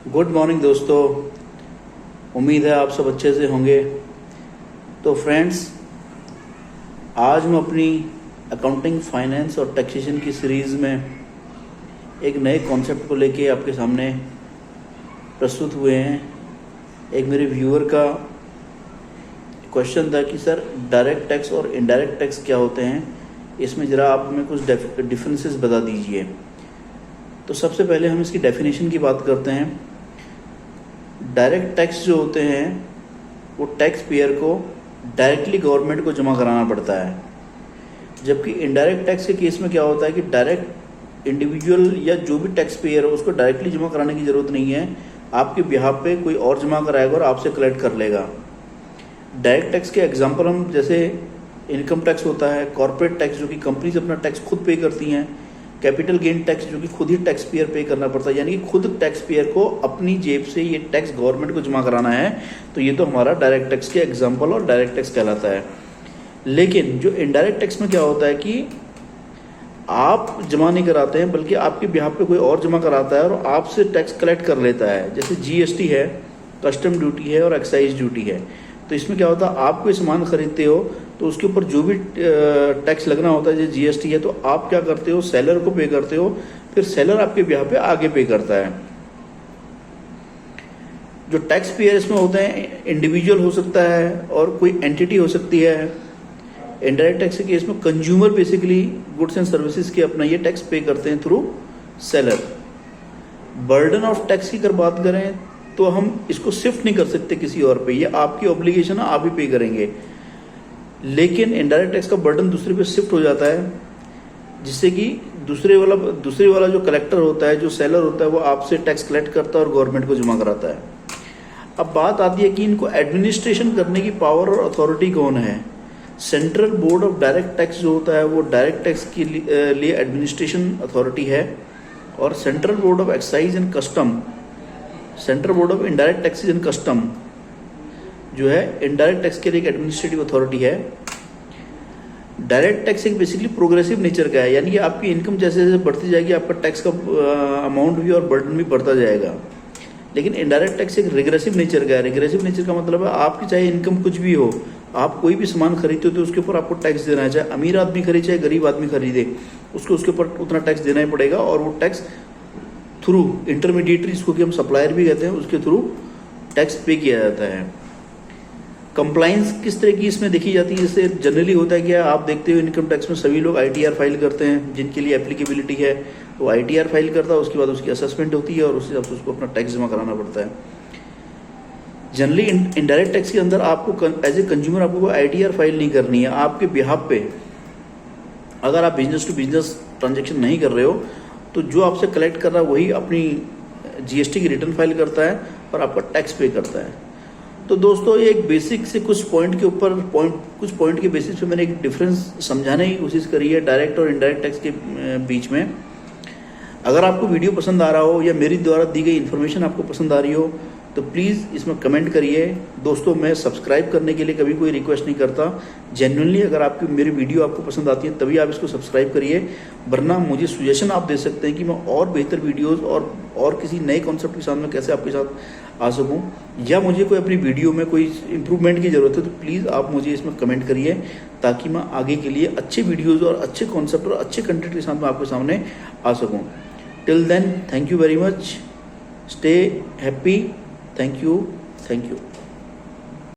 Good morning दोस्तों, उम्मीद है आप सब अच्छे से होंगे। तो फ्रेंड्स, आज हम अपनी अकाउंटिंग, फाइनेंस और टैक्सेशन की सीरीज़ में एक नए कॉन्सेप्ट को लेके आपके सामने प्रस्तुत हुए हैं। एक मेरे व्यूअर का क्वेश्चन था कि सर डायरेक्ट टैक्स और इनडायरेक्ट टैक्स क्या होते हैं, इसमें ज़रा आप हमें कुछ डिफरेंसेस बता दीजिए। तो सबसे पहले हम इसकी डेफिनेशन की बात करते हैं। डायरेक्ट टैक्स जो होते हैं वो टैक्स पेयर को डायरेक्टली गवर्नमेंट को जमा कराना पड़ता है, जबकि इनडायरेक्ट टैक्स के केस में क्या होता है कि डायरेक्ट इंडिविजुअल या जो भी टैक्स पेयर है उसको डायरेक्टली जमा कराने की ज़रूरत नहीं है, आपके बिहाफ पे कोई और जमा कराएगा और आपसे कलेक्ट कर लेगा। डायरेक्ट टैक्स के एग्जांपल हम जैसे इनकम टैक्स होता है, कॉर्पोरेट टैक्स जो कि कंपनीज अपना टैक्स खुद पे करती हैं, कैपिटल गेन टैक्स जो कि खुद ही टैक्स पेयर पे करना पड़ता है, यानी कि खुद टैक्स पेयर को अपनी जेब से ये टैक्स गवर्नमेंट को जमा कराना है। तो ये तो हमारा डायरेक्ट टैक्स के एग्जांपल और डायरेक्ट टैक्स कहलाता है। लेकिन जो इनडायरेक्ट टैक्स में क्या होता है कि आप जमा नहीं कराते हैं, बल्कि आपके बिहाफ पे कोई और जमा कराता है और आपसे टैक्स कलेक्ट कर लेता है। जैसे जीएसटी है, कस्टम ड्यूटी है और एक्साइज ड्यूटी है। तो इसमें क्या होता है, आप कोई सामान खरीदते हो तो उसके ऊपर जो भी टैक्स लगना होता है, जैसे जीएसटी है, तो आप क्या करते हो, सेलर को पे करते हो, फिर सेलर आपके बिहाफ पे आगे पे करता है। जो टैक्स पेयर इसमें होते हैं, इंडिविजुअल हो सकता है और कोई एंटिटी हो सकती है। इनडायरेक्ट टैक्स के केस में consumer basically goods and services के अपना ये टैक्स पे करते हैं through seller. Burden of tax की अगर बात करें तो हम इसको शिफ्ट नहीं कर सकते किसी और पे, ये आपकी ऑब्लिगेशन है, आप ही पे करेंगे। लेकिन इनडायरेक्ट टैक्स का बर्डन दूसरे पे शिफ्ट हो जाता है, जिससे कि दूसरे वाला जो कलेक्टर होता है, जो सेलर होता है, वो आपसे टैक्स कलेक्ट करता है और गवर्नमेंट को जमा कराता है। अब बात आती है कि इनको एडमिनिस्ट्रेशन करने की पावर और अथॉरिटी कौन है। Central board of direct tax जो होता है वो डायरेक्ट टैक्स के लिए एडमिनिस्ट्रेशन अथॉरिटी है, और central board of excise and custom, central board of indirect taxes and custom जो है इनडायरेक्ट टैक्स के लिए एक एडमिनिस्ट्रेटिव अथॉरिटी है। डायरेक्ट टैक्स एक बेसिकली प्रोग्रेसिव नेचर का है, यानी कि आपकी इनकम जैसे जैसे बढ़ती जाएगी आपका टैक्स का अमाउंट भी और बर्डन भी बढ़ता जाएगा। लेकिन इनडायरेक्ट टैक्स एक रिग्रेसिव नेचर का है। रिग्रेसिव नेचर का मतलब है आपकी चाहे इनकम कुछ भी हो, आप कोई भी सामान खरीदते हो तो उसके ऊपर आपको टैक्स देना है, चाहे अमीर आदमी खरीदे चाहे गरीब आदमी खरीदे, उसको उसके ऊपर उतना टैक्स देना ही पड़ेगा। और वो टैक्स थ्रू इंटरमीडिएटरी, जिसको कि हम सप्लायर भी कहते हैं, उसके थ्रू टैक्स पे किया जाता है। कंप्लाइंस किस तरह की इसमें देखी जाती है, जैसे जनरली होता है कि आप देखते हो इनकम टैक्स में सभी लोग आईटीआर फाइल करते हैं, जिनके लिए एप्लीकेबिलिटी है वो आईटीआर फाइल करता है, उसके बाद उसकी असेसमेंट होती है और उस हिसाब से उसको अपना टैक्स जमा कराना पड़ता है। जनरली इनडायरेक्ट टैक्स के अंदर आपको एज ए कंज्यूमर आपको आईटीआर फाइल नहीं करनी है। आपके बिहाफ पे अगर आप बिजनेस टू बिजनेस ट्रांजेक्शन नहीं कर रहे हो तो जो आपसे कलेक्ट कर रहा है वही अपनी जीएसटी की रिटर्न फाइल करता है और आपका टैक्स पे करता है। तो दोस्तों, ये एक बेसिक से कुछ पॉइंट के बेसिस पे मैंने एक डिफरेंस समझाने की कोशिश करी है डायरेक्ट और इनडायरेक्ट टैक्स के बीच में। अगर आपको वीडियो पसंद आ रहा हो या मेरी द्वारा दी गई इन्फॉर्मेशन आपको पसंद आ रही हो तो प्लीज़ इसमें कमेंट करिए। दोस्तों, मैं सब्सक्राइब करने के लिए कभी कोई रिक्वेस्ट नहीं करता। जेन्युइनली अगर आपकी मेरी वीडियो आपको पसंद आती है तभी आप इसको सब्सक्राइब करिए, वरना मुझे सजेशन आप दे सकते हैं कि मैं और बेहतर वीडियोस और किसी नए कॉन्सेप्ट के साथ में कैसे आपके साथ आ सकूं, या मुझे कोई अपनी वीडियो में कोई इम्प्रूवमेंट की ज़रूरत है तो प्लीज़ आप मुझे इसमें कमेंट करिए, ताकि मैं आगे के लिए अच्छे वीडियोज़ और अच्छे कॉन्सेप्ट और अच्छे कंटेंट के साथ में आपके सामने आ सकूँ। Till then, thank you very much, stay happy, thank you.